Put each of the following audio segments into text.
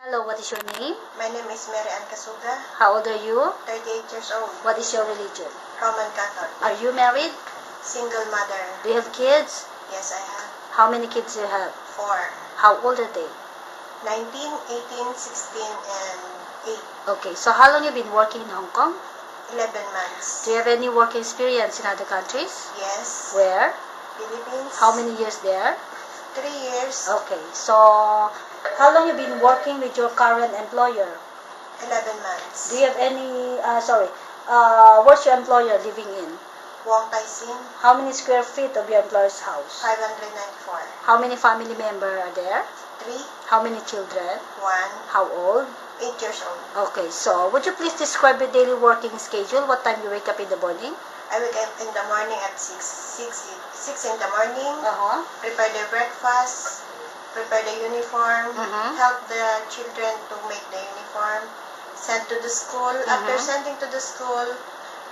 Hello, what is your name? My name is Mary Ann Kasuga, How old are you? 38 years old, What is your religion? Roman Catholic, Are you married? single mother. Do you have kids? Yes, I have How many kids do you have? 4, How old are they? 19, 18, 16, and 8, Okay, so how long have you been working in Hong Kong? 11 months. Do you have any work experience in other countries? Yes, Where? Philippines. How many years there? 3 years, Okay, so how long have you been working with your current employer? 11 months. Do you have any, where's your employer living in? Wong Tai Sin, How many square feet of your employer's house? 594. How many family members are there? 3, How many children? 1, How old? 8 years old. Okay, so would you please describe your daily working schedule? What time you wake up in the morning? I wake up in the morning at 6 in the morning, prepare their breakfast, prepare the uniform, help the children to make the uniform, send to the school. After sending to the school,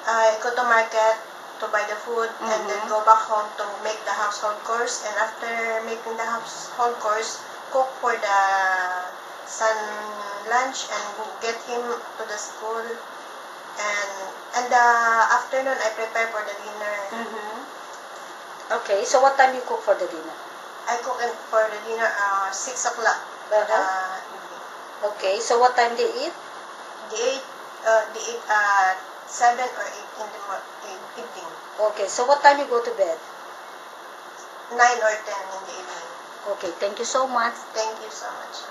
I go to market to buy the food and then go back home to make the household chores. And after making the household chores, cook for the son lunch and get him to the school. And the afternoon, I prepare for the dinner. Okay, so what time you cook for the dinner? I cook for the dinner 6 o'clock. Okay, so what time they eat? They eat 7 or 8 in the evening. Okay, so what time you go to bed? 9 or 10 in the evening. Okay, thank you so much. Thank you so much.